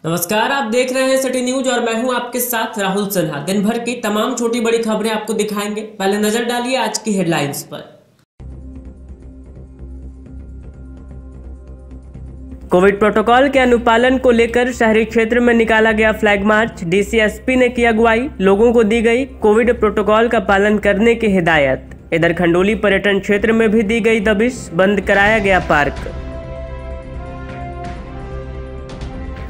नमस्कार, आप देख रहे हैं सिटी न्यूज और मैं हूं आपके साथ राहुल सिन्हा। दिन भर की तमाम छोटी बड़ी खबरें आपको दिखाएंगे। पहले नजर डालिए आज की हेडलाइंस पर। कोविड प्रोटोकॉल के अनुपालन को लेकर शहरी क्षेत्र में निकाला गया फ्लैग मार्च। डीसीएसपी ने की अगुवाई, लोगों को दी गई कोविड प्रोटोकॉल का पालन करने की हिदायत। इधर खंडोली पर्यटन क्षेत्र में भी दी गई दबिश, बंद कराया गया पार्क।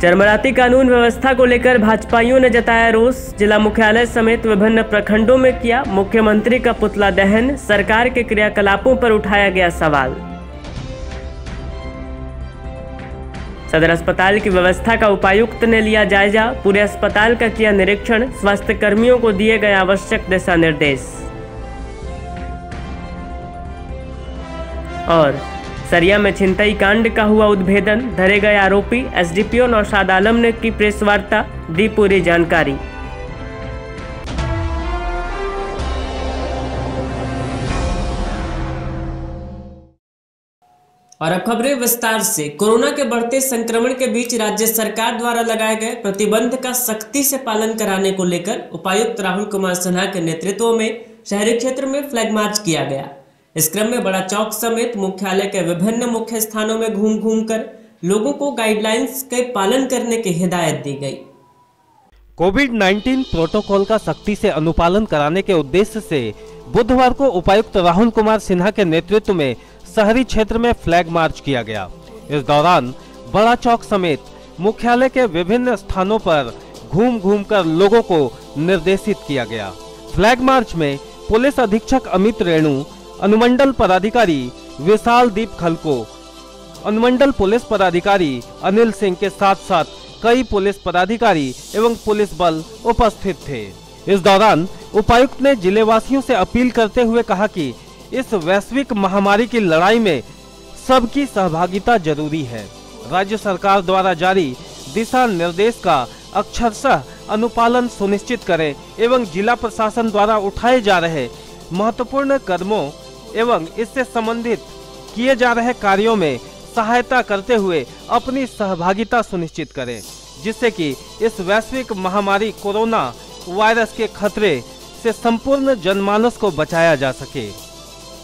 चरमराती कानून व्यवस्था को लेकर भाजपाइयों ने जताया रोष। जिला मुख्यालय समेत विभिन्न प्रखंडों में किया मुख्यमंत्री का पुतला दहन। सरकार के क्रियाकलापों पर उठाया गया सवाल। सदर अस्पताल की व्यवस्था का उपायुक्त ने लिया जायजा। पूरे अस्पताल का किया निरीक्षण। स्वास्थ्य कर्मियों को दिए गए आवश्यक दिशा निर्देश। और सरिया में छिनतई कांड का हुआ उद्भेदन। धरे गए आरोपी एसडीपीओ नौशाद आलम ने की प्रेस वार्ता, दी पूरी जानकारी। और अब खबरें विस्तार से। कोरोना के बढ़ते संक्रमण के बीच राज्य सरकार द्वारा लगाए गए प्रतिबंध का सख्ती से पालन कराने को लेकर उपायुक्त राहुल कुमार सिन्हा के नेतृत्व में शहरी क्षेत्र में फ्लैग मार्च किया गया। इस क्रम में बड़ा चौक समेत मुख्यालय के विभिन्न मुख्य स्थानों में घूम कर लोगों को गाइडलाइंस के पालन करने की हिदायत दी गई। कोविड-19 प्रोटोकॉल का सख्ती से अनुपालन कराने के उद्देश्य से बुधवार को उपायुक्त राहुल कुमार सिन्हा के नेतृत्व में शहरी क्षेत्र में फ्लैग मार्च किया गया। इस दौरान बड़ा चौक समेत मुख्यालय के विभिन्न स्थानों पर घूम कर लोगों को निर्देशित किया गया। फ्लैग मार्च में पुलिस अधीक्षक अमित रेणु, अनुमंडल पदाधिकारी विशाल दीप खलको, अनुमंडल पुलिस पदाधिकारी अनिल सिंह के साथ साथ कई पुलिस पदाधिकारी एवं पुलिस बल उपस्थित थे। इस दौरान उपायुक्त ने जिलेवासियों से अपील करते हुए कहा कि इस वैश्विक महामारी की लड़ाई में सबकी सहभागिता जरूरी है। राज्य सरकार द्वारा जारी दिशा निर्देश का अक्षरशः अनुपालन सुनिश्चित करें एवं जिला प्रशासन द्वारा उठाए जा रहे महत्वपूर्ण कदमों एवं इससे संबंधित किए जा रहे कार्यों में सहायता करते हुए अपनी सहभागिता सुनिश्चित करें, जिससे कि इस वैश्विक महामारी कोरोना वायरस के खतरे से संपूर्ण जनमानस को बचाया जा सके।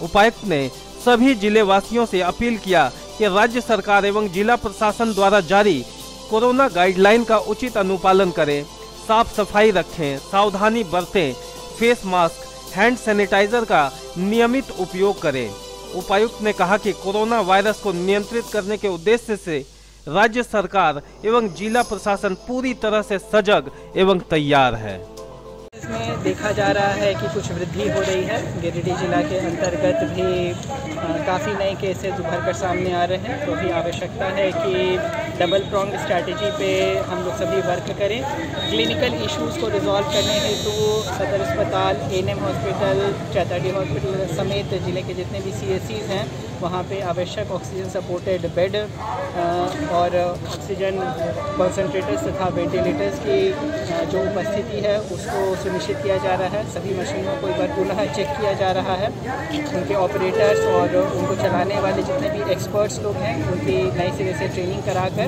उपायुक्त ने सभी जिले वासियों से अपील किया कि राज्य सरकार एवं जिला प्रशासन द्वारा जारी कोरोना गाइडलाइन का उचित अनुपालन करें, साफ सफाई रखें, सावधानी बरतें, फेस मास्क, हैंड सैनिटाइजर का नियमित उपयोग करें। उपायुक्त ने कहा कि कोरोना वायरस को नियंत्रित करने के उद्देश्य से राज्य सरकार एवं जिला प्रशासन पूरी तरह से सजग एवं तैयार है। इसमें देखा जा रहा है कि कुछ वृद्धि हो रही है। गिरिडीह जिला के अंतर्गत भी काफ़ी नए केसेस उभर कर सामने आ रहे हैं, तो अभी आवश्यकता है कि डबल प्रॉन्ग स्ट्रैटेजी पे हम लोग सभी वर्क करें। क्लिनिकल इश्यूज़ को रिजॉल्व करने हेतु सदर अस्पताल, एएनएम हॉस्पिटल, चैताडी हॉस्पिटल समेत जिले के जितने भी सीएससीज हैं वहाँ पे आवश्यक ऑक्सीजन सपोर्टेड बेड और ऑक्सीजन कॉन्सेंट्रेटर्स तथा वेंटिलेटर्स की जो उपस्थिति है उसको सुनिश्चित किया जा रहा है। सभी मशीनों को एक बार पुनः चेक किया जा रहा है। उनके ऑपरेटर्स और उनको चलाने वाले जितने भी एक्सपर्ट्स लोग हैं उनकी नए सिरे से ट्रेनिंग कराकर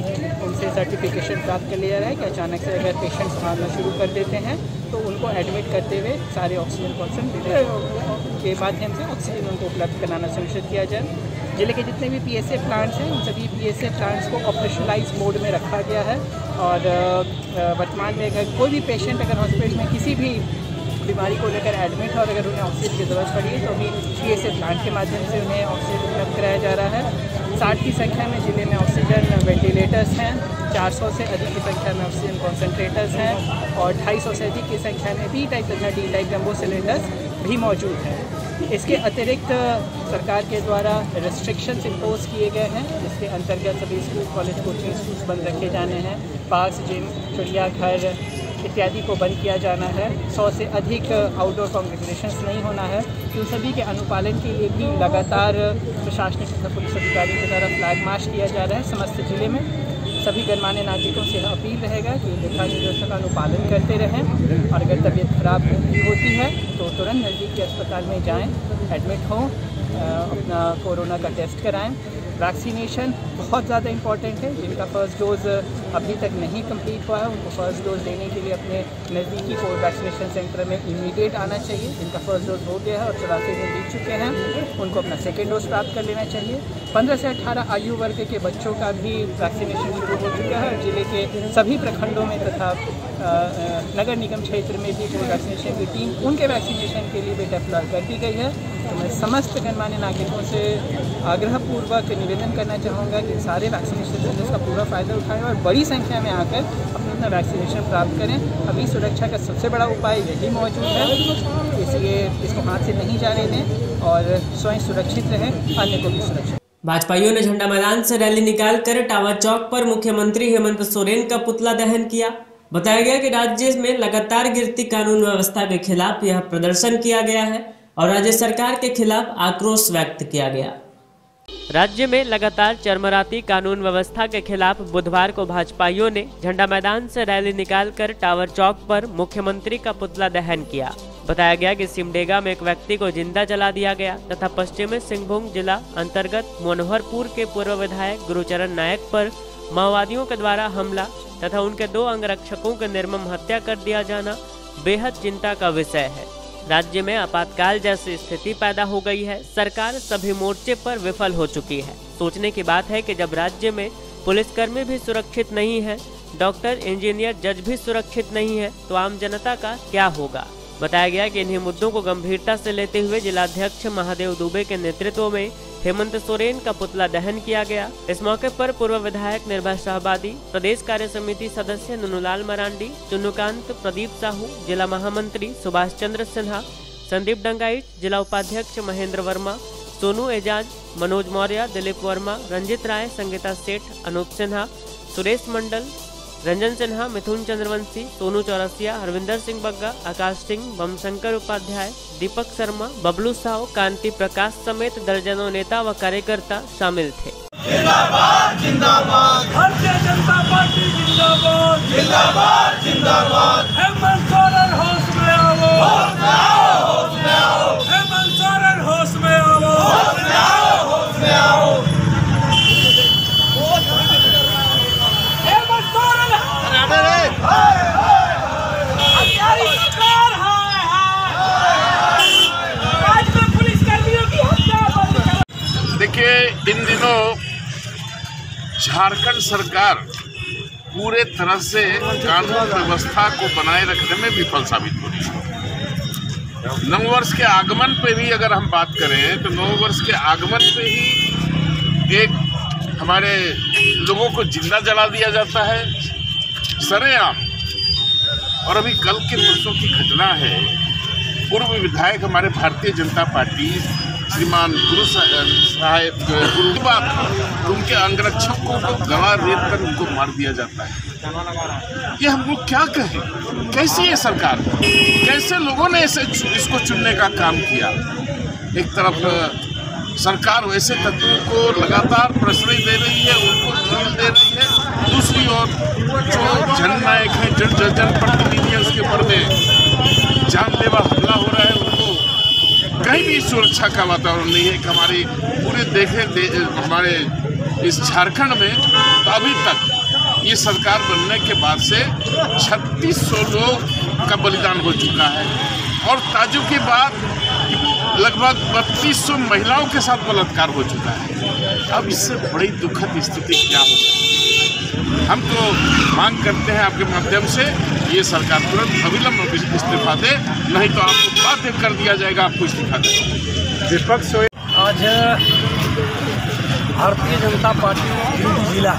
उनसे सर्टिफिकेशन प्राप्त कर लिया रहा है कि अचानक से अगर पेशेंट्स आना शुरू कर देते हैं तो उनको एडमिट करते हुए सारे ऑक्सीजन कॉन्सेंट्रेटर के माध्यम से ऑक्सीजन उनको उपलब्ध कराना सुनिश्चित किया जाए। जिले के जितने भी पीएसए प्लांट्स हैं उन सभी पीएसए प्लांट्स को ऑपरेशनलाइज मोड में रखा गया है और वर्तमान में अगर कोई भी पेशेंट अगर हॉस्पिटल में किसी भी बीमारी को लेकर एडमिट है और अगर उन्हें ऑक्सीजन की ज़रूरत पड़ी है तो अभी पीएसए प्लांट के माध्यम से उन्हें ऑक्सीजन उपलब्ध कराया जा रहा है। 60 की संख्या में जिले में ऑक्सीजन वेंटिलेटर्स हैं, 400 से अधिक की संख्या में ऑक्सीजन कॉन्सेंट्रेटर्स हैं और 250 से अधिक की संख्या में बी टाइप तथा डी टाइप जंबो सिलेंडर्स भी मौजूद हैं। इसके अतिरिक्त सरकार के द्वारा रेस्ट्रिक्शंस इम्पोज किए गए हैं, जिसके अंतर्गत सभी स्कूल, कॉलेज, कोचिंग इंस्टीट्यूट बंद रखे जाने हैं। पार्क, जिम, चिड़ियाघर इत्यादि को बंद किया जाना है। 100 से अधिक आउटडोर कॉन्ग्रेगेशंस नहीं होना है। तो सभी के अनुपालन के लिए भी लगातार प्रशासनिक तथा पुलिस अधिकारियों की तरफ फ्लैग मार्च किया जा रहा है समस्त जिले में। सभी गणमान्य नागरिकों से अपील रहेगा कि दिशा निर्देशों का अनुपालन करते रहें और अगर तबीयत खराब होती है तो तुरंत नज़दीकी अस्पताल में जाएं, एडमिट हों, अपना कोरोना का टेस्ट कराएं। वैक्सीनेशन बहुत ज़्यादा इम्पॉर्टेंट है। जिनका फ़र्स्ट डोज़ अभी तक नहीं कंप्लीट हुआ है उनको फ़र्स्ट डोज़ लेने के लिए अपने नज़दीकी कोविड वैक्सीनेशन सेंटर में इमीडिएट आना चाहिए। जिनका फ़र्स्ट डोज़ हो गया है और 84 दिन बीत चुके हैं उनको अपना सेकेंड डोज़ प्राप्त कर लेना चाहिए। 15 से 18 आयु वर्ग के बच्चों का भी वैक्सीनेशन शुरू हो चुका है। जिले के सभी प्रखंडों में तथा नगर निगम क्षेत्र में भी कोविड वैक्सीनेशन की टीम उनके वैक्सीनेशन के लिए भी डिप्लॉय कर दी गई है। तो मैं समस्त गणमान्य नागरिकों से आग्रहपूर्वक निवेदन करना चाहूँगा कि सारे वैक्सीनेशन सेंटर्स का पूरा फ़ायदा उठाएं और बड़ी संख्या में आकर अपना वैक्सीनेशन प्राप्त करें। अभी सुरक्षा का सबसे बड़ा उपाय यही मौजूद है, इसलिए इसको हाथ से नहीं जाने दें और स्वयं सुरक्षित रहें, अन्य को भी सुरक्षित। भाजपाइयों ने झंडा मैदान से रैली निकालकर टावर चौक पर मुख्यमंत्री हेमंत सोरेन का पुतला दहन किया। बताया गया कि राज्य में लगातार गिरती कानून व्यवस्था के खिलाफ यह प्रदर्शन किया गया है और राज्य सरकार के खिलाफ आक्रोश व्यक्त किया गया। राज्य में लगातार चरमराती कानून व्यवस्था के खिलाफ बुधवार को भाजपाइयों ने झंडा मैदान से रैली निकालकर टावर चौक पर मुख्यमंत्री का पुतला दहन किया। बताया गया कि सिमडेगा में एक व्यक्ति को जिंदा जला दिया गया तथा पश्चिमी सिंहभूम जिला अंतर्गत मनोहरपुर के पूर्व विधायक गुरुचरण नायक पर माओवादियों के द्वारा हमला तथा उनके 2 अंगरक्षकों की निर्मम हत्या कर दिया जाना बेहद चिंता का विषय है। राज्य में आपातकाल जैसी स्थिति पैदा हो गई है। सरकार सभी मोर्चे पर विफल हो चुकी है। सोचने की बात है कि जब राज्य में पुलिसकर्मी भी सुरक्षित नहीं है, डॉक्टर, इंजीनियर, जज भी सुरक्षित नहीं है, तो आम जनता का क्या होगा। बताया गया कि इन्हीं मुद्दों को गंभीरता से लेते हुए जिलाध्यक्ष महादेव दुबे के नेतृत्व में हेमंत सोरेन का पुतला दहन किया गया। इस मौके पर पूर्व विधायक निर्भय शाहबादी, प्रदेश कार्य समिति सदस्य नुनुलाल मरांडी, चुन्नुकांत, प्रदीप साहू, जिला महामंत्री सुभाष चंद्र सिन्हा, संदीप डंगाइट, जिला उपाध्यक्ष महेंद्र वर्मा, सोनू एजाज, मनोज मौर्य, दिलीप वर्मा, रंजित राय, संगीता सेठ, अनूप सिन्हा, सुरेश मंडल, रंजन सिन्हा, मिथुन चंद्रवंशी, सोनू चौरसिया, हरविंदर सिंह बग्गा, आकाश सिंह, बमशंकर उपाध्याय, दीपक शर्मा, बबलू साहू, कांति प्रकाश समेत दर्जनों नेता व कार्यकर्ता शामिल थे। जिंदाबाद जिंदाबाद भारतीय जनता पार्टी जिंदाबाद जिंदाबाद जिंदाबाद। हेमंत सोरेन होश में आओ, होश में आओ, होश में आओ। हेमंत सोरेन होश में आओ, होश में आओ, होश में आओ। हेमंत सोरेन हमारी सरकार आज में पुलिसकर्मियों की हत्या। देखिए, इन दिनों झारखंड सरकार पूरे तरह से कानून व्यवस्था को बनाए रखने में विफल साबित हो रही है। नववर्ष के आगमन पे भी अगर हम बात करें तो नववर्ष के आगमन पे ही एक हमारे लोगों को जिंदा जला दिया जाता है सरेआम। और अभी कल के परसों की घटना है, पूर्व विधायक हमारे भारतीय जनता पार्टी श्रीमान गुरु साहेब उनके अंगरक्षकों को गला रेत कर उनको मार दिया जाता है। ये हम लोग क्या कहें? कैसी है सरकार? कैसे लोगों ने इसको चुनने का काम किया? एक तरफ सरकार वैसे तत्वों को लगातार प्रश्रय दे रही है, उनको ढील दे रही है, दूसरी ओर जो जननायक है, जनप्रतिनिधि है, उसके ऊपर में जानलेवा हमला हो रहा है। उनको कहीं भी सुरक्षा का वातावरण नहीं है कि हमारी पूरे हमारे इस झारखंड में तो अभी तक ये सरकार बनने के बाद से 3600 लोग का बलिदान हो चुका है और ताज्जुब की बात लगभग 3200 महिलाओं के साथ बलात्कार हो चुका है। अब इससे बड़ी दुखद स्थिति क्या होगी? हम तो मांग करते हैं आपके माध्यम से ये सरकार तुरंत अविलंब इस्तीफा दे, नहीं तो आपको बाध्य कर दिया जाएगा आपको इस्तीफा देने। दीपक सोरेन आज भारतीय जनता पार्टी जिला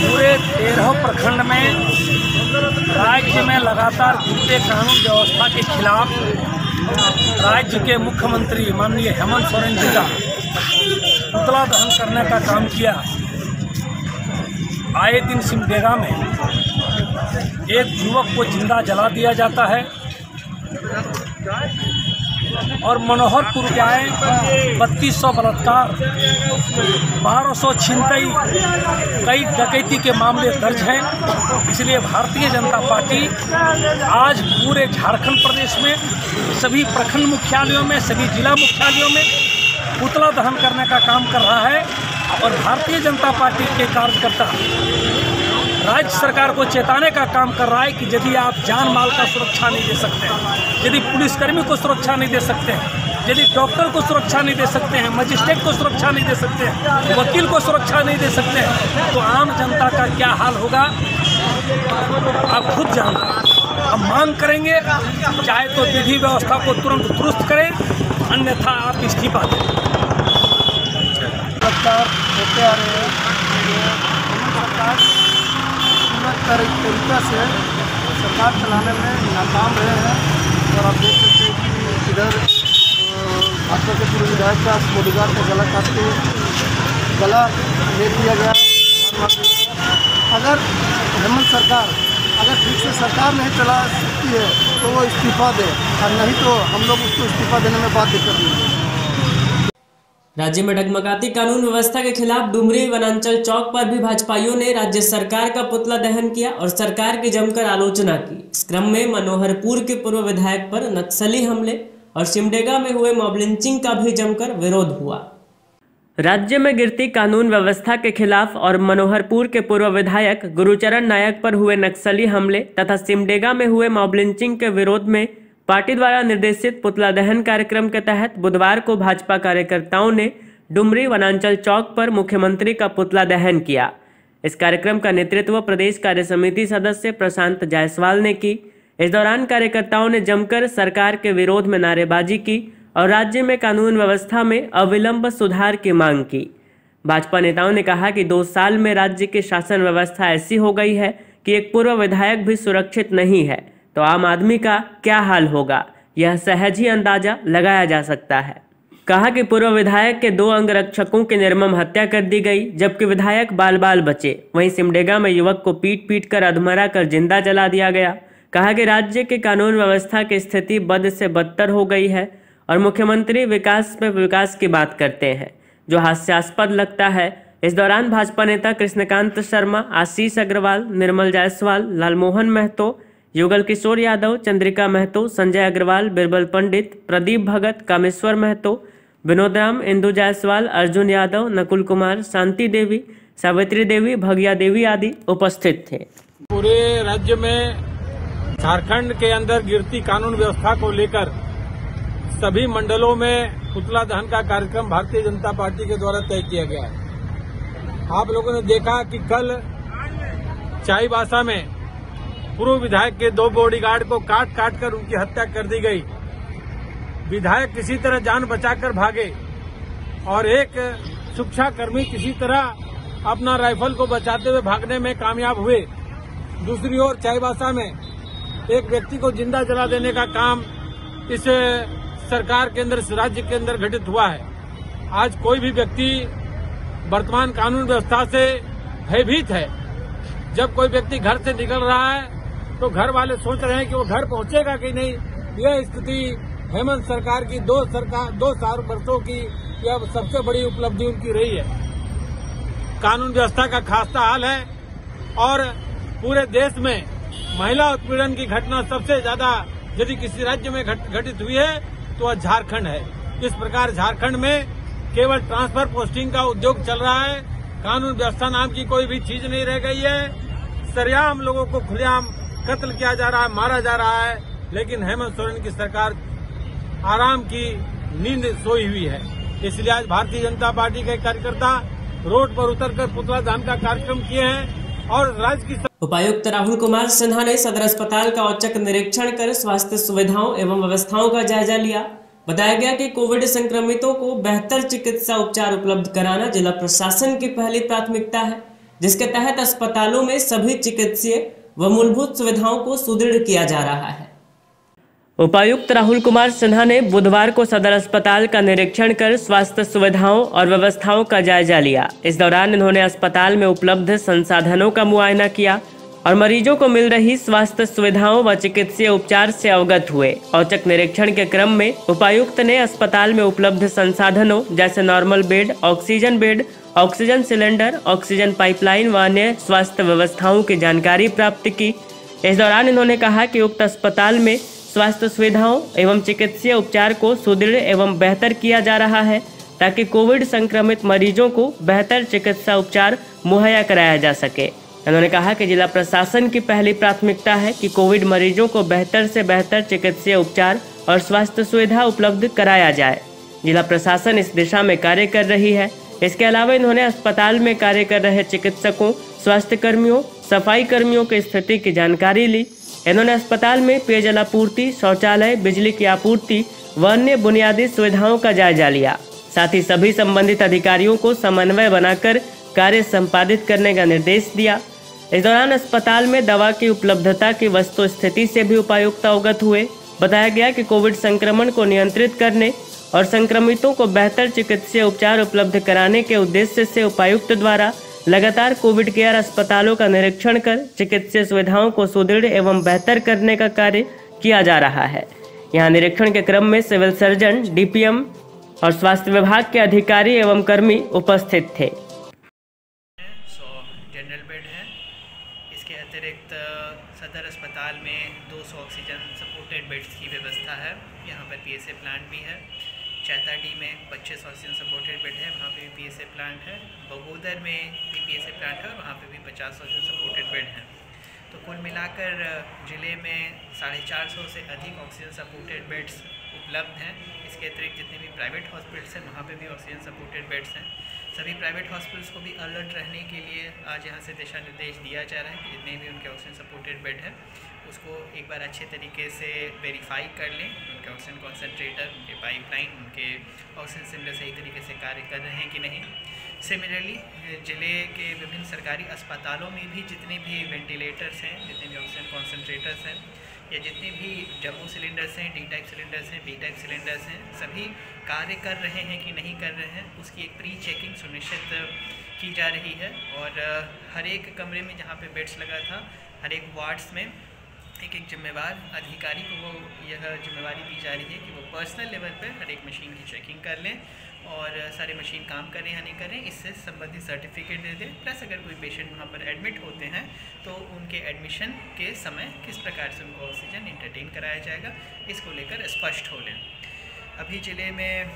पूरे 13 प्रखंड में राज्य में लगातार गिरते कानून व्यवस्था के खिलाफ राज्य के मुख्यमंत्री माननीय हेमंत सोरेन जी का पुतला दहन करने का काम किया। आए दिन सिमडेगा में एक युवक को जिंदा जला दिया जाता है। और मनोहरपुर के आए 3200 बलात्कार, 1200 छिनतई, कई डकैती के मामले दर्ज हैं। इसलिए भारतीय जनता पार्टी आज पूरे झारखंड प्रदेश में सभी प्रखंड मुख्यालयों में, सभी जिला मुख्यालयों में पुतला दहन करने का काम कर रहा है। और भारतीय जनता पार्टी के कार्यकर्ता राज्य सरकार को चेताने का काम कर रहा है कि यदि आप जान माल का सुरक्षा नहीं दे सकते हैं, यदि पुलिसकर्मी को सुरक्षा नहीं दे सकते हैं, यदि डॉक्टर को सुरक्षा नहीं दे सकते हैं, मजिस्ट्रेट को सुरक्षा नहीं दे सकते हैं, वकील को सुरक्षा नहीं दे सकते हैं, तो आम जनता का क्या हाल होगा आप खुद जानते हैं। हम मांग करेंगे चाहे तो विधि व्यवस्था को तुरंत दुरुस्त करें, अन्यथा आप इस्तीफा दें। सरकार होते आ रहे हैं, सरकार तरीका से सरकार चलाने में नाकाम रहे हैं। और आप देख सकते हैं कि इधर भाजपा के पूर्व विधायक का बॉडीगार्ड का गला काट के गला ले दिया गया। अगर हेमंत सरकार अगर ठीक से सरकार नहीं चला सकती है तो वो इस्तीफा दे, और नहीं तो हम लोग उसको इस्तीफा देने में बाध्य कर देंगे। राज्य में डगमगाती कानून व्यवस्था के खिलाफ डुमरी वनांचल चौक पर भी भाजपाइयों ने राज्य सरकार का पुतला दहन किया और सरकार की जमकर आलोचना की। इस क्रम में मनोहरपुर के पूर्व विधायक पर नक्सली हमले और सिमडेगा में हुए मॉब लिंचिंग का भी जमकर विरोध हुआ। राज्य में गिरती कानून व्यवस्था के खिलाफ और मनोहरपुर के पूर्व विधायक गुरुचरण नायक पर हुए नक्सली हमले तथा सिमडेगा में हुए मॉब लिंचिंग के विरोध में पार्टी द्वारा निर्देशित पुतला दहन कार्यक्रम के तहत बुधवार को भाजपा कार्यकर्ताओं ने डुमरी वनांचल चौक पर मुख्यमंत्री का पुतला दहन किया। इस कार्यक्रम का नेतृत्व प्रदेश कार्य समिति सदस्य प्रशांत जायसवाल ने की। इस दौरान कार्यकर्ताओं ने जमकर सरकार के विरोध में नारेबाजी की और राज्य में कानून व्यवस्था में अविलंब सुधार की मांग की। भाजपा नेताओं ने कहा कि 2 साल में राज्य की शासन व्यवस्था ऐसी हो गई है कि एक पूर्व विधायक भी सुरक्षित नहीं है, तो आम आदमी का क्या हाल होगा, यह सहज ही अंदाजा लगाया जा सकता है। कहा कि पूर्व विधायक के 2 अंगरक्षकों की निर्मम हत्या कर दी गई, जबकि विधायक बाल बाल बचे। वहीं सिमडेगा में युवक को पीट पीट कर अधमरा कर जिंदा जला दिया गया। कहा कि राज्य के कानून व्यवस्था की स्थिति बद से बदतर हो गई है और मुख्यमंत्री विकास पे विकास की बात करते हैं, जो हास्यास्पद लगता है। इस दौरान भाजपा नेता कृष्णकांत शर्मा, आशीष अग्रवाल, निर्मल जायसवाल, लालमोहन महतो, युगल किशोर यादव, चंद्रिका महतो, संजय अग्रवाल, बिरबल पंडित, प्रदीप भगत, कामेश्वर महतो, विनोद राम, इंदु जायसवाल, अर्जुन यादव, नकुल कुमार, शांति देवी, सावित्री देवी, भगिया देवी आदि उपस्थित थे। पूरे राज्य में झारखंड के अंदर गिरती कानून व्यवस्था को लेकर सभी मंडलों में पुतला दहन का कार्यक्रम भारतीय जनता पार्टी के द्वारा तय किया गया है। आप लोगों ने देखा कि कल चाईबासा में पूर्व विधायक के 2 बॉडीगार्ड को काट काट कर उनकी हत्या कर दी गई। विधायक किसी तरह जान बचाकर भागे और एक सुरक्षाकर्मी किसी तरह अपना राइफल को बचाते हुए भागने में कामयाब हुए। दूसरी ओर चाईबासा में एक व्यक्ति को जिंदा जला देने का काम इस सरकार के अंदर, इस राज्य के अंदर घटित हुआ है। आज कोई भी व्यक्ति वर्तमान कानून व्यवस्था से भयभीत है। जब कोई व्यक्ति घर से निकल रहा है तो घर वाले सोच रहे हैं कि वो घर पहुंचेगा कि नहीं। यह स्थिति हेमंत सरकार की 2 वर्षों की यह सबसे बड़ी उपलब्धि उनकी रही है। कानून व्यवस्था का खास्ता हाल है और पूरे देश में महिला उत्पीड़न की घटना सबसे ज्यादा यदि किसी राज्य में घटित हुई है तो वह झारखंड है। इस प्रकार झारखंड में केवल ट्रांसफर पोस्टिंग का उद्योग चल रहा है। कानून व्यवस्था नाम की कोई भी चीज नहीं रह गई है। सरेआम लोगों को खुलेआम कत्ल किया जा रहा है, मारा जा रहा है। लेकिन हेमंत सोरेन की सरकार आराम की नींद सोई हुई है। इसलिए आज भारतीय जनता पार्टी के कार्यकर्ता रोड पर उतरकर पुतला दहन का कार्यक्रम किए हैं और राज्य की उपायुक्त राहुल कुमार सिन्हा ने सदर अस्पताल का औचक निरीक्षण कर स्वास्थ्य सुविधाओं एवं व्यवस्थाओं का जायजा लिया। बताया गया कि कोविड संक्रमितों को बेहतर चिकित्सा उपचार उपलब्ध कराना जिला प्रशासन की पहली प्राथमिकता है, जिसके तहत अस्पतालों में सभी चिकित्सीय व मूलभूत सुविधाओं को सुदृढ़ किया जा रहा है। उपायुक्त राहुल कुमार सिन्हा ने बुधवार को सदर अस्पताल का निरीक्षण कर स्वास्थ्य सुविधाओं और व्यवस्थाओं का जायजा लिया। इस दौरान इन्होंने अस्पताल में उपलब्ध संसाधनों का मुआयना किया और मरीजों को मिल रही स्वास्थ्य सुविधाओं व चिकित्सीय उपचार से अवगत हुए। औचक निरीक्षण के क्रम में उपायुक्त ने अस्पताल में उपलब्ध संसाधनों जैसे normal bed, oxygen cylinder, oxygen pipeline व अन्य स्वास्थ्य व्यवस्थाओं की जानकारी प्राप्त की। इस दौरान इन्होंने कहा कि उक्त अस्पताल में स्वास्थ्य सुविधाओं एवं चिकित्सीय उपचार को सुदृढ़ एवं बेहतर किया जा रहा है ताकि कोविड संक्रमित मरीजों को बेहतर चिकित्सा उपचार मुहैया कराया जा सके। उन्होंने कहा कि जिला प्रशासन की पहली प्राथमिकता है कि कोविड मरीजों को बेहतर से बेहतर चिकित्सीय उपचार और स्वास्थ्य सुविधा उपलब्ध कराया जाए। जिला प्रशासन इस दिशा में कार्य कर रही है। इसके अलावा इन्होंने अस्पताल में कार्य कर रहे चिकित्सकों, स्वास्थ्य कर्मियों, सफाई कर्मियों की स्थिति की जानकारी ली। इन्होंने अस्पताल में पेयजल आपूर्ति, शौचालय, बिजली की आपूर्ति व अन्य बुनियादी सुविधाओं का जायजा लिया। साथ ही सभी संबंधित अधिकारियों को समन्वय बनाकर कार्य संपादित करने का निर्देश दिया। इस दौरान अस्पताल में दवा की उपलब्धता की वस्तु स्थिति से भी उपायुक्त अवगत हुए। बताया गया कि कोविड संक्रमण को नियंत्रित करने और संक्रमितों को बेहतर चिकित्सीय उपचार उपलब्ध कराने के उद्देश्य से उपायुक्त द्वारा लगातार कोविड केयर अस्पतालों का निरीक्षण कर चिकित्सीय सुविधाओं को सुदृढ़ एवं बेहतर करने का कार्य किया जा रहा है। यहाँ निरीक्षण के क्रम में सिविल सर्जन, डीपीएम और स्वास्थ्य विभाग के अधिकारी एवं कर्मी उपस्थित थे। 100 जनरल बेड है। इसके अतिरिक्त सदर अस्पताल में 200 ऑक्सीजन सपोर्टेड बेड्स की व्यवस्था है। यहाँ पर पीएसए प्लांट भी है। चैताडी में 25 ऑक्सीजन सपोर्टेड बेड है, वहाँ पे भी पीएसए प्लांट है। बगोदर में भी पीएसए प्लांट है और वहाँ पे भी 50 ऑक्सीजन सपोर्टेड बेड हैं। तो कुल मिलाकर ज़िले में 450 से अधिक ऑक्सीजन सपोर्टेड बेड्स उपलब्ध हैं। इसके अतिरिक्त जितने भी प्राइवेट हॉस्पिटल्स हैं वहाँ पे भी ऑक्सीजन सपोर्टेड बेड्स हैं। सभी प्राइवेट हॉस्पिटल्स को भी अलर्ट रहने के लिए आज यहाँ से दिशा निर्देश दिया जा रहा है कि जितने भी उनके ऑक्सीजन सपोर्टेड बेड है उसको एक बार अच्छे तरीके से वेरीफाई कर लें। उनके ऑक्सीजन कॉन्सेंट्रेटर, उनके पाइपलाइन, उनके ऑक्सीजन सिलेंडर सही तरीके से कार्य कर रहे हैं कि नहीं। सिमिलरली ज़िले के विभिन्न सरकारी अस्पतालों में भी जितने भी वेंटिलेटर्स हैं, जितने भी ऑक्सीजन कॉन्सेंट्रेटर्स हैं या जितने भी जम्बो सिलेंडर्स हैं, डी टाइप सिलेंडर्स हैं, बी टाइप सिलेंडर्स हैं, सभी कार्य कर रहे हैं कि नहीं कर रहे हैं उसकी एक प्री चेकिंग सुनिश्चित की जा रही है। और हर एक कमरे में जहाँ पे बेड्स लगा था, हर एक वार्ड्स में एक जिम्मेवार अधिकारी को वो यह जिम्मेवारी दी जा रही है कि वो पर्सनल लेवल पर हर एक मशीन की चेकिंग कर लें और सारे मशीन काम करें या नहीं करें इससे संबंधित सर्टिफिकेट दे दें। प्लस अगर कोई पेशेंट वहाँ पर एडमिट होते हैं तो उनके एडमिशन के समय किस प्रकार से उनको ऑक्सीजन इंटरटेन कराया जाएगा इसको लेकर स्पष्ट हो लें। अभी ज़िले में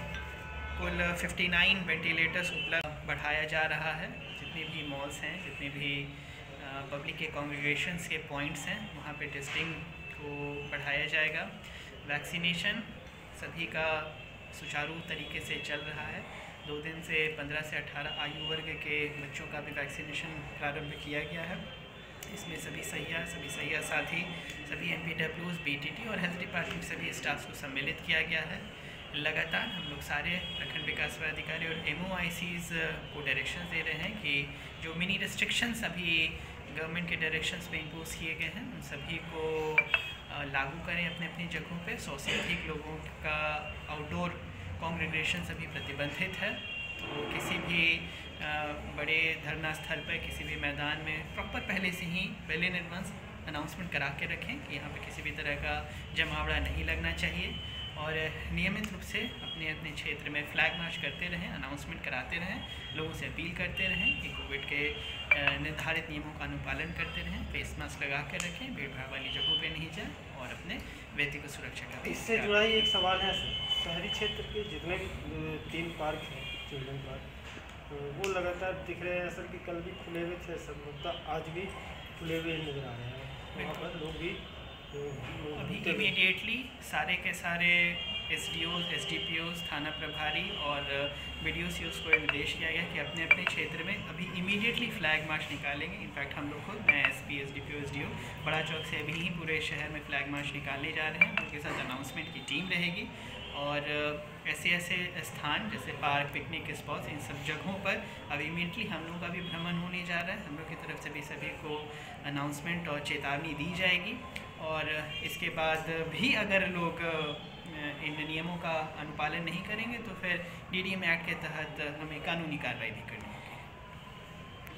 कुल 59 वेंटिलेटर्स उपलब्ध बढ़ाया जा रहा है। जितने भी मॉल्स हैं, जितने भी पब्लिक के कॉन्ग्रीगेशंस के पॉइंट्स हैं वहाँ पे टेस्टिंग को बढ़ाया जाएगा। वैक्सीनेशन सभी का सुचारू तरीके से चल रहा है। 2 दिन से 15 से 18 आयु वर्ग के बच्चों का भी वैक्सीनेशन प्रारंभ किया गया है। इसमें सभी सैया साथी, सभी MPWs, BTT और हेल्थ डिपार्टमेंट सभी स्टाफ्स को सम्मिलित किया गया है। लगातार हम लोग सारे प्रखंड विकास अधिकारी और MOICs को डायरेक्शंस दे रहे हैं कि जो मिनी रिस्ट्रिक्शंस अभी गवर्नमेंट के डायरेक्शंस पे इम्पोज किए गए हैं उन सभी को लागू करें अपने अपनी जगहों पे। 100 से अधिक लोगों का आउटडोर कांग्रेगेशन सभी प्रतिबंधित है। तो किसी भी बड़े धरना स्थल पर, किसी भी मैदान में प्रॉपर पहले से ही वेल इन एडवांस अनाउंसमेंट करा के रखें कि यहाँ पे किसी भी तरह का जमावड़ा नहीं लगना चाहिए और नियमित रूप से अपने अपने क्षेत्र में फ्लैग मार्च करते रहें, अनाउंसमेंट कराते रहें, लोगों से अपील करते रहें कि कोविड के निर्धारित नियमों का अनुपालन करते रहें, फेस मास्क लगा कर रखें, भीड़ भाड़ वाली जगहों पे नहीं जाएं और अपने व्यक्तिगत सुरक्षा का। इससे जुड़ा ही एक सवाल है शहरी क्षेत्र के जितने भी 3 पार्क हैं, चिल्ड्रन पार्क, तो वो लगातार दिख रहे हैं सर कि कल भी खुले हुए थे, संभवतः आज भी खुले हुए नजर आ रहे हैं। वहाँ पर लोग भी अभी इमीडिएटली सारे के सारे SDOs, SDPOs, थाना प्रभारी और BDOCs को निर्देश किया गया कि अपने अपने क्षेत्र में अभी इमीडिएटली फ्लैग मार्च निकालेंगे। इनफैक्ट हम लोग खुद, मैं SP, SDPO, SDO बड़ा चौक से अभी ही पूरे शहर में फ्लैग मार्च निकालने जा रहे हैं। उनके साथ अनाउंसमेंट की टीम रहेगी और ऐसे स्थान जैसे पार्क, पिकनिक स्पॉट्स, इन सब जगहों पर अब इमीडिएटली हम लोगों का भी भ्रमण होने जा रहा है। हम लोग की तरफ से भी सभी को अनाउंसमेंट और चेतावनी दी जाएगी और इसके बाद भी अगर लोग इन नियमों का अनुपालन नहीं करेंगे तो फिर DDM एक्ट के तहत हमें कानूनी कार्रवाई भी करनी होगी।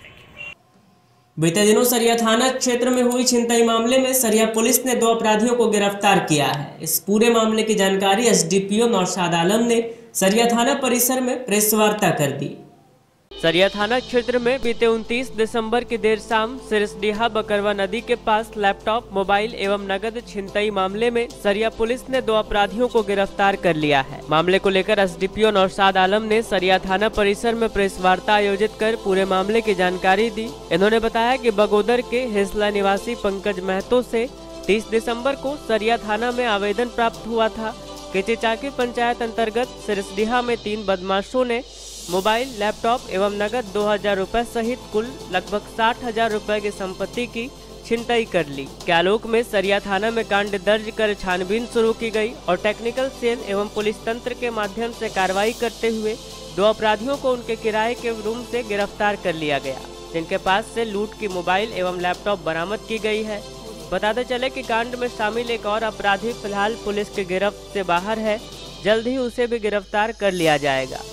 Thank you. बीते दिनों सरिया थाना क्षेत्र में हुई छिनतई मामले में सरिया पुलिस ने 2 अपराधियों को गिरफ्तार किया है। इस पूरे मामले की जानकारी एसडीपीओ नौशाद आलम ने सरिया थाना परिसर में प्रेस वार्ता कर दी। सरिया थाना क्षेत्र में बीते 29 दिसंबर की देर शाम सिरसडीहा बकरवा नदी के पास लैपटॉप, मोबाइल एवं नगद छिनतई मामले में सरिया पुलिस ने 2 अपराधियों को गिरफ्तार कर लिया है। मामले को लेकर एसडीपीओ नौशाद आलम ने सरिया थाना परिसर में प्रेस वार्ता आयोजित कर पूरे मामले की जानकारी दी। इन्होंने बताया कि बगोदर के हिसला निवासी पंकज महतो से 30 दिसंबर को सरिया थाना में आवेदन प्राप्त हुआ था कि चिचाकी पंचायत अंतर्गत सिरसडीहा में 3 बदमाशों ने मोबाइल, लैपटॉप एवं नगद 2000 रुपए सहित कुल लगभग 60,000 रुपए की संपत्ति की छिनतई कर ली। के आलोक में सरिया थाना में कांड दर्ज कर छानबीन शुरू की गई और टेक्निकल सेल एवं पुलिस तंत्र के माध्यम से कार्रवाई करते हुए 2 अपराधियों को उनके किराए के रूम से गिरफ्तार कर लिया गया, जिनके पास से लूट की मोबाइल एवं लैपटॉप बरामद की गई है। बताते चले कि कांड में शामिल एक और अपराधी फिलहाल पुलिस की गिरफ्त से बाहर है, जल्द ही उसे भी गिरफ्तार कर लिया जाएगा।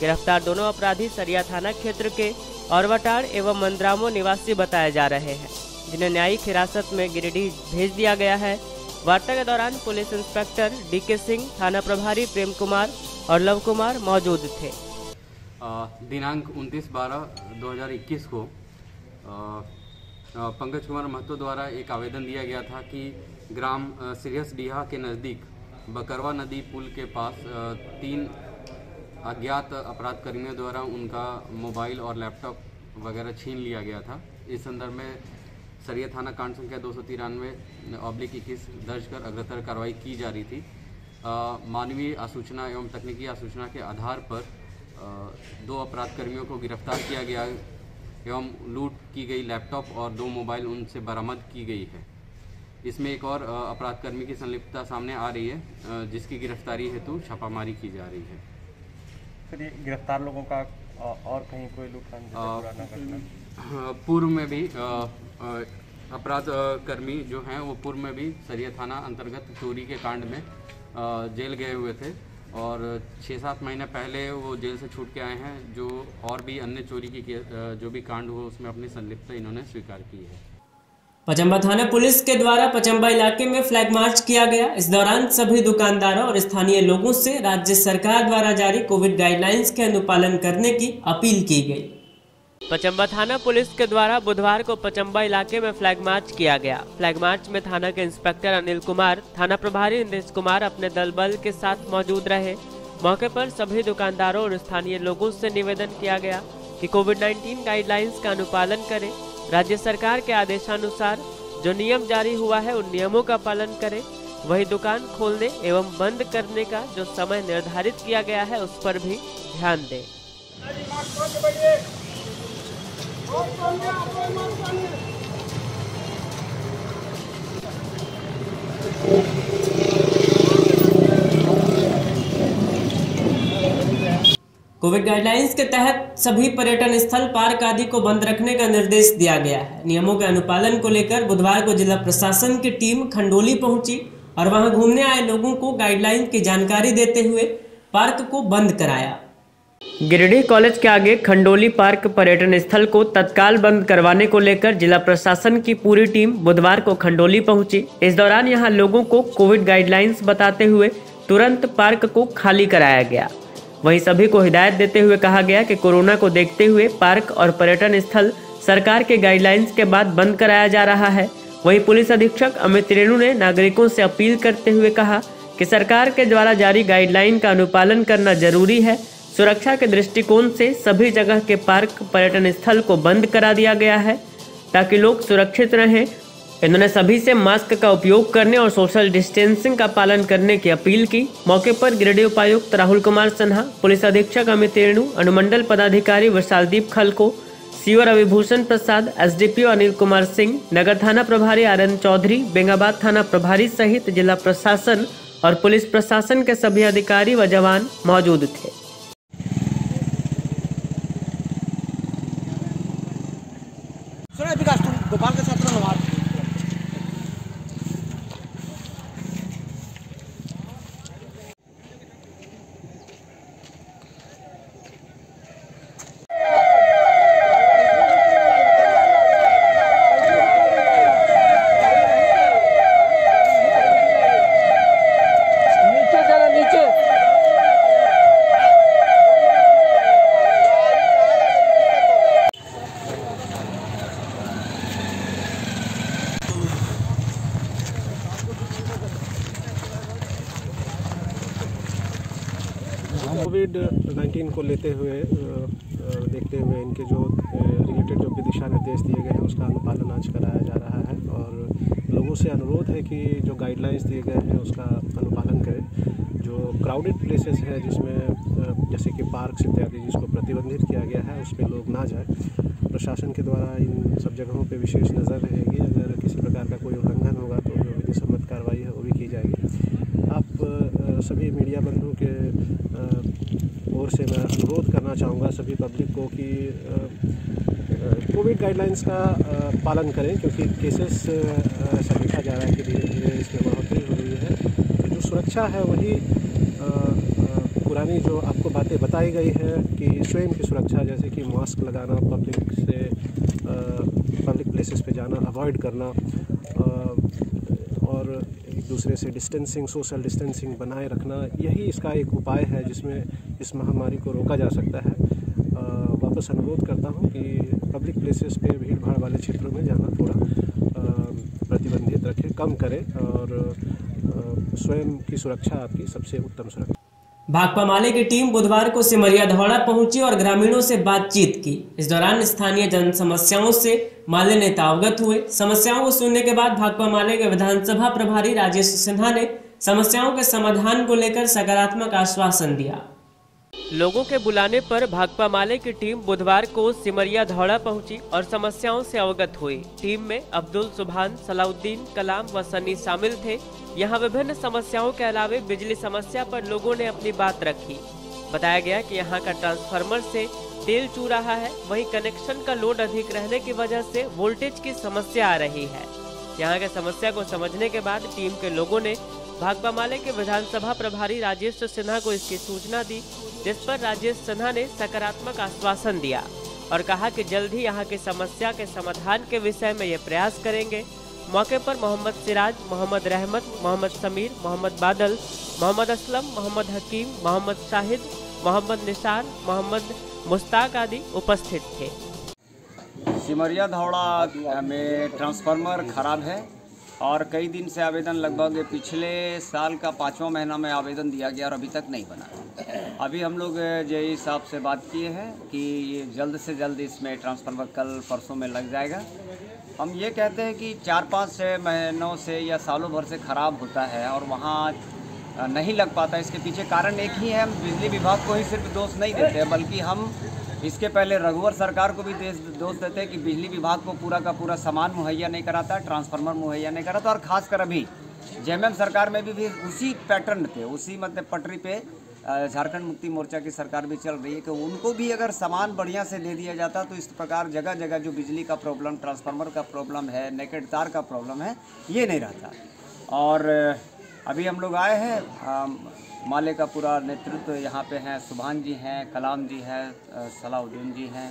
गिरफ्तार दोनों अपराधी सरिया थाना क्षेत्र के औरवटाड़ एवं मंदरामो निवासी बताए जा रहे हैं, जिन्हें न्यायिक हिरासत में गिरिडीह भेज दिया गया है। वार्ता के दौरान पुलिस इंस्पेक्टर डीके सिंह, थाना प्रभारी प्रेम कुमार और लव कुमार मौजूद थे। दिनांक 29/12/2021 को पंकज कुमार महतो द्वारा एक आवेदन दिया गया था कि ग्राम सिरसडीहा के नज़दीक बकरवा नदी पुल के पास 3 अज्ञात अपराध कर्मियों द्वारा उनका मोबाइल और लैपटॉप वगैरह छीन लिया गया था। इस संदर्भ में सरिया थाना कांड संख्या 293/21 दर्ज कर अग्रतर कार्रवाई की जा रही थी। मानवीय आसूचना एवं तकनीकी आसूचना के आधार पर 2 अपराध कर्मियों को गिरफ्तार किया गया एवं लूट की गई लैपटॉप और 2 मोबाइल उनसे बरामद की गई है। इसमें एक और अपराध कर्मी की संलिप्तता सामने आ रही है, जिसकी गिरफ्तारी हेतु छापामारी की जा रही है। फिर ये गिरफ्तार लोगों का और कहीं कोई लूटकांड पूर्व में भी अपराध कर्मी जो हैं वो पूर्व में भी सरिया थाना अंतर्गत चोरी के कांड में जेल गए हुए थे और 6-7 महीने पहले वो जेल से छूट के आए हैं। जो और भी अन्य चोरी की जो भी कांड हुआ उसमें अपनी संलिप्तता इन्होंने स्वीकार की है। पचम्बा थाना पुलिस के द्वारा पचम्बा इलाके में फ्लैग मार्च किया गया। इस दौरान सभी दुकानदारों और स्थानीय लोगों से राज्य सरकार द्वारा जारी कोविड गाइडलाइंस के अनुपालन करने की अपील की गई। पचम्बा थाना पुलिस के द्वारा बुधवार को पचम्बा इलाके में फ्लैग मार्च किया गया। फ्लैग मार्च में थाना के इंस्पेक्टर अनिल कुमार, थाना प्रभारी नीतीश कुमार अपने दल बल के साथ मौजूद रहे। मौके पर सभी दुकानदारों और स्थानीय लोगों से निवेदन किया गया कि कोविड-19 गाइडलाइंस का अनुपालन करें। राज्य सरकार के आदेशानुसार जो नियम जारी हुआ है उन नियमों का पालन करें। वही दुकान खोलने एवं बंद करने का जो समय निर्धारित किया गया है उस पर भी ध्यान दें। कोविड गाइडलाइंस के तहत सभी पर्यटन स्थल, पार्क आदि को बंद रखने का निर्देश दिया गया है। नियमों के अनुपालन को लेकर बुधवार को जिला प्रशासन की टीम खंडोली पहुंची और वहां घूमने आए लोगों को गाइडलाइन की जानकारी देते हुए पार्क को बंद कराया। गिरिडीह कॉलेज के आगे खंडोली पार्क पर्यटन स्थल को तत्काल बंद करवाने को लेकर जिला प्रशासन की पूरी टीम बुधवार को खंडोली पहुंची। इस दौरान यहां लोगों को कोविड गाइडलाइंस बताते हुए तुरंत पार्क को खाली कराया गया। वहीं सभी को हिदायत देते हुए कहा गया कि कोरोना को देखते हुए पार्क और पर्यटन स्थल सरकार के गाइडलाइंस के बाद बंद कराया जा रहा है। वहीं पुलिस अधीक्षक अमित रेणु ने नागरिकों से अपील करते हुए कहा कि सरकार के द्वारा जारी गाइडलाइन का अनुपालन करना जरूरी है। सुरक्षा के दृष्टिकोण से सभी जगह के पार्क, पर्यटन स्थल को बंद करा दिया गया है ताकि लोग सुरक्षित रहें। इन्होंने सभी से मास्क का उपयोग करने और सोशल डिस्टेंसिंग का पालन करने की अपील की। मौके पर गिरिडीह उपायुक्त राहुल कुमार सिन्हा, पुलिस अधीक्षक अमित रेणु, अनुमंडल पदाधिकारी विशालदीप खलको, सीओ रविभूषण प्रसाद, एसडीपीओ अनिल कुमार सिंह, नगर थाना प्रभारी आरएन चौधरी, बेंगाबाद थाना प्रभारी सहित जिला प्रशासन और पुलिस प्रशासन के सभी अधिकारी व जवान मौजूद थे। गोपाल के साथ कोविड-19 को लेते हुए देखते हुए इनके जो रिलेटेड जो भी दिशा निर्देश दिए गए हैं उसका अनुपालन आज कराया जा रहा है और लोगों से अनुरोध है कि जो गाइडलाइंस दिए गए हैं उसका अनुपालन करें। जो क्राउडेड प्लेसेस है जिसमें जैसे कि पार्क्स इत्यादि जिसको प्रतिबंधित किया गया है उसमें लोग ना जाएं। प्रशासन के द्वारा इन सब जगहों पे विशेष नज़र रहेगी। अगर किसी प्रकार का कोई उल्लंघन होगा तो जो विधि सम्मत कार्रवाई है वो भी की जाएगी। आप सभी मीडिया बंधुओं के ओर से मैं अनुरोध करना चाहूँगा सभी पब्लिक को कि कोविड गाइडलाइंस का पालन करें, क्योंकि केसेस ऐसा देखा जा रहा है कि धीरे धीरे इसमें बढ़ोतरी हो रही है। तो जो सुरक्षा है वही पुरानी जो आपको बातें बताई गई है कि स्वयं की सुरक्षा, जैसे कि मास्क लगाना, पब्लिक प्लेसेस पे जाना अवॉइड करना और एक दूसरे से डिस्टेंसिंग, सोशल डिस्टेंसिंग बनाए रखना, यही इसका एक उपाय है जिसमें इस महामारी को रोका जा सकता है। वापस अनुरोध करता हूँ कि पब्लिक प्लेसेस पे भीड़ भाड़ वाले क्षेत्रों में जाना थोड़ा प्रतिबंधित रखें, कम करें और स्वयं की सुरक्षा आपकी सबसे उत्तम सुरक्षा। भाकपा माले की टीम बुधवार को सिमरिया धौड़ा पहुंची और ग्रामीणों से बातचीत की। इस दौरान स्थानीय जन समस्याओं से माले नेता अवगत हुए। समस्याओं को सुनने के बाद भाकपा माले के विधानसभा प्रभारी राजेश सिन्हा ने समस्याओं के समाधान को लेकर सकारात्मक आश्वासन दिया। लोगों के बुलाने पर भाकपा माले की टीम बुधवार को सिमरिया धौड़ा पहुंची और समस्याओं से अवगत हुई। टीम में अब्दुल सुभान, सलाउद्दीन, कलाम व सनी शामिल थे। यहां विभिन्न समस्याओं के अलावे बिजली समस्या पर लोगों ने अपनी बात रखी। बताया गया कि यहां का ट्रांसफार्मर से तेल चू रहा है, वहीं कनेक्शन का लोड अधिक रहने की वजह से वोल्टेज की समस्या आ रही है। यहां के समस्या को समझने के बाद टीम के लोगों ने भाकपा माले के विधानसभा प्रभारी राजेश सिन्हा को इसकी सूचना दी, जिस पर राजेश सिन्हा ने सकारात्मक आश्वासन दिया और कहा कि जल्द ही यहां की समस्या के समाधान के विषय में ये प्रयास करेंगे। मौके पर मोहम्मद सिराज, मोहम्मद रहमत, मोहम्मद समीर, मोहम्मद बादल, मोहम्मद असलम, मोहम्मद हकीम, मोहम्मद शाहिद, मोहम्मद निसार, मोहम्मद मुश्ताक आदि उपस्थित थे। सिमरिया धौड़ा में ट्रांसफार्मर खराब है और कई दिन से आवेदन, लगभग पिछले साल का 5वां महीना में आवेदन दिया गया और अभी तक नहीं बना। अभी हम लोग जेई साहब से बात किए हैं कि ये जल्द से जल्द इसमें ट्रांसफार्मर कल परसों में लग जाएगा। हम ये कहते हैं कि 4-5 महीनों से या सालों भर से ख़राब होता है और वहाँ नहीं लग पाता। इसके पीछे कारण एक ही है, हम बिजली विभाग को ही सिर्फ दोष नहीं देते, बल्कि हम इसके पहले रघुवर सरकार को भी दोष देते हैं कि बिजली विभाग को पूरा का पूरा सामान मुहैया नहीं कराता, ट्रांसफार्मर मुहैया नहीं कराता। और ख़ासकर अभी जेएमएम सरकार में भी उसी पैटर्न पे, उसी मतलब पटरी पे झारखंड मुक्ति मोर्चा की सरकार भी चल रही है कि उनको भी अगर सामान बढ़िया से दे दिया जाता तो इस प्रकार जगह जगह जो बिजली का प्रॉब्लम, ट्रांसफार्मर का प्रॉब्लम है, नेकेड तार का प्रॉब्लम है, ये नहीं रहता। और अभी हम लोग आए हैं, माले का पूरा नेतृत्व यहाँ पे हैं, सुभान जी हैं, कलाम जी हैं, सलाउद्दीन जी हैं,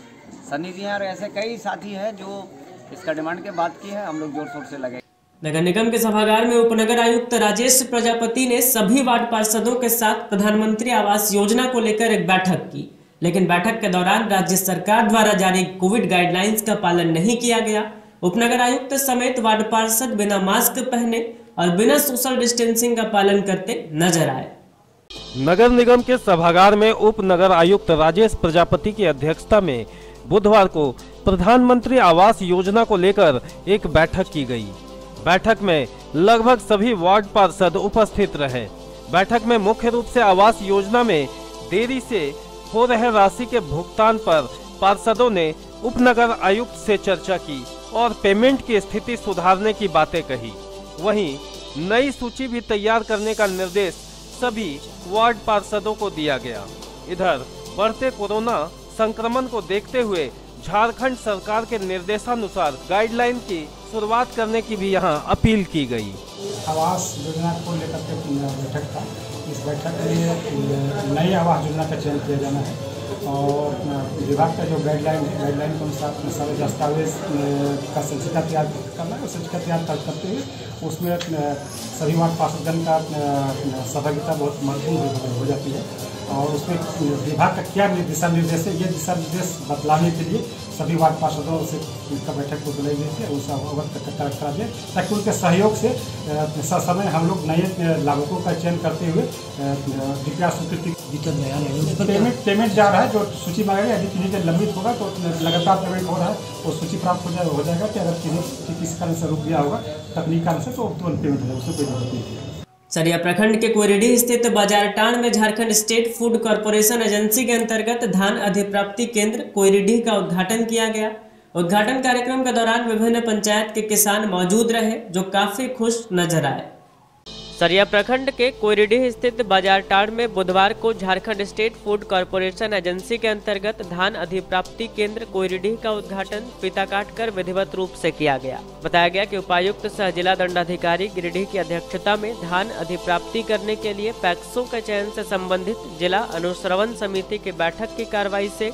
सनी जी हैं और ऐसे कई साथी हैं जो इसका डिमांड के बात की है। हम लोग जोर शोर से लगे। नगर निगम के सभागार में उपनगर आयुक्त राजेश प्रजापति ने सभी वार्ड पार्षदों के साथ प्रधानमंत्री आवास योजना को लेकर एक बैठक की, लेकिन बैठक के दौरान राज्य सरकार द्वारा जारी कोविड गाइडलाइंस का पालन नहीं किया गया। उपनगर आयुक्त समेत वार्ड पार्षद बिना मास्क पहने और बिना सोशल डिस्टेंसिंग का पालन करते नजर आए। नगर निगम के सभागार में उप नगर आयुक्त राजेश प्रजापति की अध्यक्षता में बुधवार को प्रधानमंत्री आवास योजना को लेकर एक बैठक की गई। बैठक में लगभग सभी वार्ड पार्षद उपस्थित रहे। बैठक में मुख्य रूप से आवास योजना में देरी से हो रहे राशि के भुगतान पर पार्षदों ने उपनगर आयुक्त से चर्चा की और पेमेंट की स्थिति सुधारने की बातें कही। वहीं नई सूची भी तैयार करने का निर्देश सभी वार्ड पार्षदों को दिया गया। इधर बढ़ते कोरोना संक्रमण को देखते हुए झारखंड सरकार के निर्देशानुसार गाइडलाइन की शुरुआत करने की भी यहां अपील की गई। आवास योजना को लेकर के बैठक था। इस बैठक में नई आवास योजना का चयन किया जाना है और विभाग का जो गाइडलाइन के अनुसार सारे दस्तावेज का संचिका तैयार करना है। संचिका तैयार करते हुए उसमें सभी वार्ड पार्षदगण का सहभागिता बहुत महत्वपूर्ण हो जाती है और उसमें विभाग का क्या दिशा निर्देश है, ये दिशा निर्देश बदलाने के लिए सभी वार्ड पार्षदों से मिलकर बैठक को बुलाई गई थी, उनसे अवगत करा दिया ताकि उनके सहयोग से समय हम लोग नए लाभुकों का चयन करते हुए डिप्या स्वीकृति पेमेंट जा रहा है। जो सूची मांगा गया, यदि किसी का लंबित होगा तो लगातार पेमेंट हो रहा है, वो सूची प्राप्त हो जाएगा कि अगर किसी कारण से रुक गया होगा तकनीक कारण से, तो तुरंत पेमेंट हो जाएगा, उससे कोई जरूरत नहीं है। सरिया प्रखंड के कोयरीडीह स्थित बाजार टांड में Jharkhand state food corporation agency के अंतर्गत धान अधिप्राप्ति केंद्र कोयरीडीह का उद्घाटन किया गया। उद्घाटन कार्यक्रम के दौरान विभिन्न पंचायत के किसान मौजूद रहे, जो काफी खुश नजर आए। सरिया प्रखंड के कोयरीडीह स्थित बाजार टांड में बुधवार को Jharkhand state food corporation agency के अंतर्गत धान अधिप्राप्ति केंद्र कोयरीडीह का उद्घाटन फीता काटकर विधिवत रूप से किया गया। बताया गया कि उपायुक्त सह जिला दंडाधिकारी गिरिडीह की अध्यक्षता में धान अधिप्राप्ति करने के लिए पैक्सों के चयन से संबंधित जिला अनुश्रवण समिति की बैठक की कार्रवाई से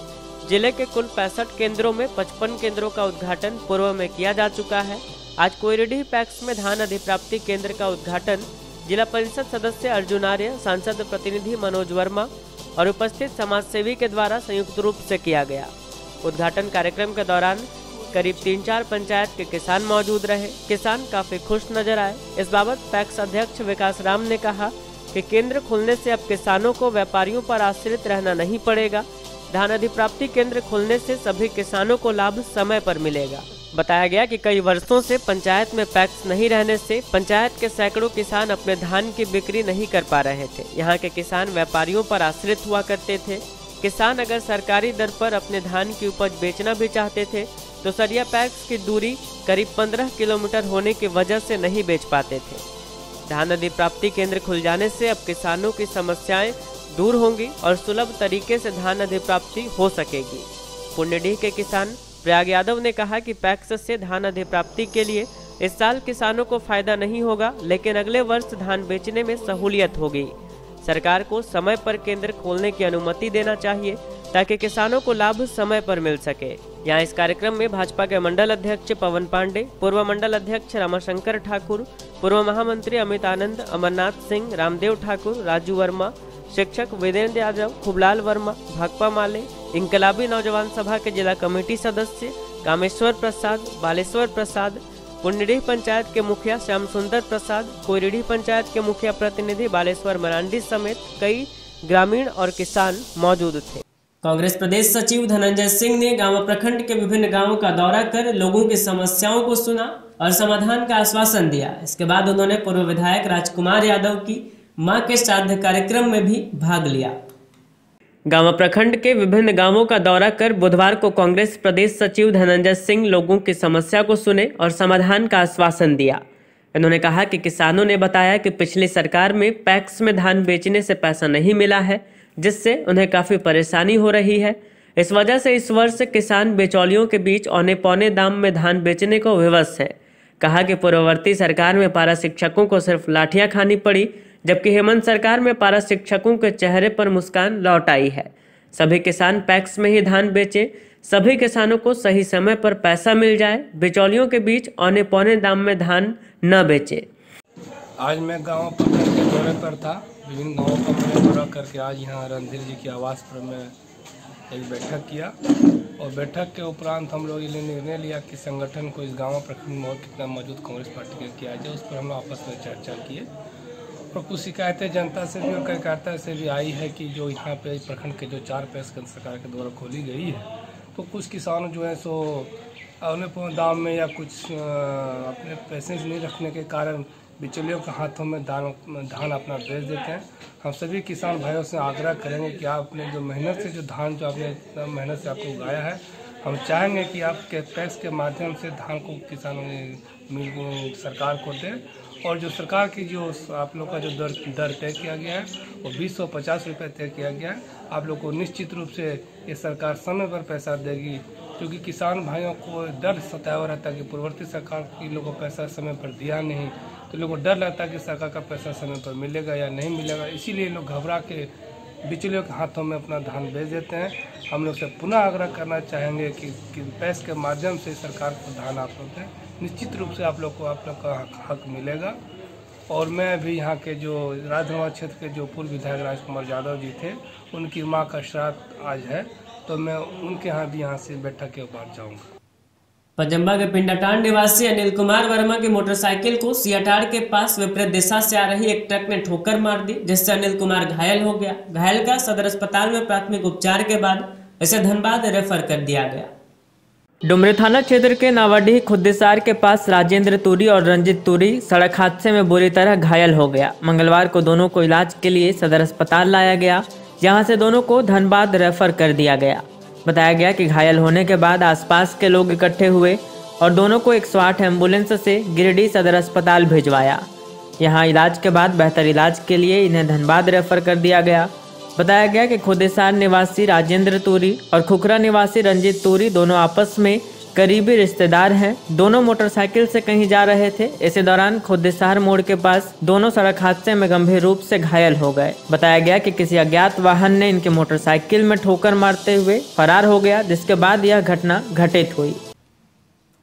जिले के कुल 65 केंद्रों में 55 केंद्रों का उद्घाटन पूर्व में किया जा चुका है। आज कोयरीडीह पैक्स में धान अधिप्राप्ति केंद्र का उद्घाटन जिला परिषद सदस्य अर्जुन आर्य, सांसद प्रतिनिधि मनोज वर्मा और उपस्थित समाजसेवी के द्वारा संयुक्त रूप से किया गया। उद्घाटन कार्यक्रम के दौरान करीब 3-4 पंचायत के किसान मौजूद रहे। किसान काफी खुश नजर आए। इस बाबत पैक्स अध्यक्ष विकास राम ने कहा कि केंद्र खुलने से अब किसानों को व्यापारियों पर आश्रित रहना नहीं पड़ेगा। धान अधिप्राप्ति केंद्र खुलने से सभी किसानों को लाभ समय पर मिलेगा। बताया गया कि कई वर्षों से पंचायत में पैक्स नहीं रहने से पंचायत के सैकड़ों किसान अपने धान की बिक्री नहीं कर पा रहे थे। यहाँ के किसान व्यापारियों पर आश्रित हुआ करते थे। किसान अगर सरकारी दर पर अपने धान की उपज बेचना भी चाहते थे तो सरिया पैक्स की दूरी करीब 15 किलोमीटर होने की वजह से नहीं बेच पाते थे। धान अधिप्राप्ति केंद्र खुल जाने से अब किसानों की समस्याएं दूर होंगी और सुलभ तरीके से धान अधिप्राप्ति हो सकेगी। पुण्यडीह के किसान प्रयाग यादव ने कहा कि पैक्स से धान अधिप्राप्ति के लिए इस साल किसानों को फायदा नहीं होगा, लेकिन अगले वर्ष धान बेचने में सहूलियत होगी। सरकार को समय पर केंद्र खोलने की अनुमति देना चाहिए ताकि किसानों को लाभ समय पर मिल सके। यहाँ इस कार्यक्रम में भाजपा के मंडल अध्यक्ष पवन पांडे, पूर्व मंडल अध्यक्ष रमाशंकर ठाकुर, पूर्व महामंत्री अमित आनंद, अमरनाथ सिंह, रामदेव ठाकुर, राजू वर्मा, शिक्षक वीरेंद्र यादव, खुबलाल वर्मा, भाकपा माले, इंकलाबी नौजवान सभा के जिला कमेटी सदस्य कामेश्वर प्रसाद, बालेश्वर प्रसाद, पुण्यडीह पंचायत के मुखिया श्याम सुंदर प्रसाद, कोयरीडीह पंचायत के मुखिया प्रतिनिधि बालेश्वर मरांडी समेत कई ग्रामीण और किसान मौजूद थे। कांग्रेस प्रदेश सचिव धनंजय सिंह ने गांव प्रखंड के विभिन्न गांवों का दौरा कर लोगों की समस्याओं को सुना और समाधान का आश्वासन दिया। इसके बाद उन्होंने पूर्व विधायक राजकुमार यादव की मां के श्राद्ध कार्यक्रम में भी भाग लिया। गांव प्रखंड के विभिन्न गांवों का दौरा कर बुधवार को कांग्रेस प्रदेश सचिव धनंजय सिंह लोगों की समस्या को सुने और समाधान का आश्वासन दिया। उन्होंने कहा कि किसानों ने बताया कि पिछली सरकार में पैक्स में धान बेचने से पैसा नहीं मिला है, जिससे उन्हें काफी परेशानी हो रही है। इस वजह से इस वर्ष किसान बिचौलियों के बीच औने पौने दाम में धान बेचने को विवश है। कहा कि पूर्ववर्ती सरकार में पारा शिक्षकों को सिर्फ लाठियां खानी पड़ी, जबकि हेमंत सरकार में पारा शिक्षकों के चेहरे पर मुस्कान लौट आई है। सभी किसान पैक्स में ही धान बेचें, सभी किसानों को सही समय पर पैसा मिल जाए, बिचौलियों के बीच औने पौने दाम में धान न बेचे। आज मैं गांव प्रखंड के दौरे पर था। विभिन्न गांवों का मैंने दौरा करके आज यहाँ रणधीर जी के आवास पर मैं एक बैठक किया और बैठक के उपरांत हम लोग ये निर्णय लिया कि संगठन को इस गाँव प्रखंड में और कितना मौजूद कांग्रेस पार्टी का किया जाए। उस पर हम आपस में चर्चा किए और कुछ शिकायतें जनता से भी और कार्यकर्ता से भी आई है कि जो यहाँ पे प्रखंड के जो 4 पैक्स केंद्र सरकार के द्वारा खोली गई है, तो कुछ किसान जो है सो औने पौने दाम में या कुछ अपने पैसे नहीं रखने के कारण बिचौलियों के हाथों में धान अपना बेच देते हैं। हम सभी किसान भाइयों से आग्रह करेंगे कि आप अपने जो मेहनत से जो धान जो आपने इतना मेहनत से आपको उगाया है, हम चाहेंगे कि आपके पैक्स के माध्यम से धान को किसानों ने सरकार को दें और जो सरकार की जो आप लोग का जो दर तय किया गया है वो 250 रुपये तय किया गया है। आप लोग को निश्चित रूप से ये सरकार समय पर पैसा देगी, क्योंकि किसान भाइयों को डर सताया रहता है कि पूर्ववर्ती सरकार की लोगों को पैसा समय पर दिया नहीं, तो लोगों को डर लगता है कि सरकार का पैसा समय पर मिलेगा या नहीं मिलेगा। इसीलिए लोग घबरा के बिचौलियों के हाथों में अपना धान बेच देते हैं। हम लोग से पुनः आग्रह करना चाहेंगे कि पैक्स के माध्यम से सरकार को धान आप लोग दें, निश्चित रूप से आप लोग का हक मिलेगा। और मैं भी यहाँ के जो राजधनवा क्षेत्र के जो पूर्व विधायक राजकुमार यादव जी थे, उनकी माँ का श्राद्ध आज है, तो मैं उनके यहाँ भी यहाँ से बैठक के बाद जाऊँगा। पंजम्बा के पिंडाटांड निवासी अनिल कुमार वर्मा की मोटरसाइकिल को सियाटाड़ के पास विपरीत दिशा से आ रही एक ट्रक ने ठोकर मार दी, जिससे अनिल कुमार घायल हो गया। घायल का सदर अस्पताल में प्राथमिक उपचार के बाद इसे धनबाद रेफर कर दिया गया। डुमरी थाना क्षेत्र के नावाडीह खुद्दीसार के पास राजेंद्र तूरी और रंजित तूरी सड़क हादसे में बुरी तरह घायल हो गया। मंगलवार को दोनों को इलाज के लिए सदर अस्पताल लाया गया, जहां से दोनों को धनबाद रेफर कर दिया गया। बताया गया कि घायल होने के बाद आसपास के लोग इकट्ठे हुए और दोनों को 108 एम्बुलेंस से गिरिडीह सदर अस्पताल भिजवाया। यहां इलाज के बाद बेहतर इलाज के लिए इन्हें धनबाद रेफर कर दिया गया। बताया गया कि खुद्दीसार निवासी राजेंद्र तूरी और खुखरा निवासी रंजित तूरी दोनों आपस में करीबी रिश्तेदार हैं। दोनों मोटरसाइकिल से कहीं जा रहे थे। इसी दौरान खुद्दीसार मोड़ के पास दोनों सड़क हादसे में गंभीर रूप से घायल हो गए। बताया गया कि किसी अज्ञात वाहन ने इनकी मोटरसाइकिल में ठोकर मारते हुए फरार हो गया, जिसके बाद यह घटना घटित हुई।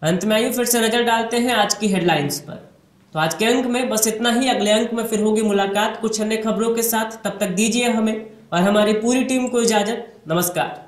अंत में आइए फिर से नजर डालते हैं आज की हेडलाइंस पर। तो आज के अंक में बस इतना ही। अगले अंक में फिर होगी मुलाकात कुछ अन्य खबरों के साथ। तब तक दीजिए हमें और हमारी पूरी टीम को इजाजत। नमस्कार।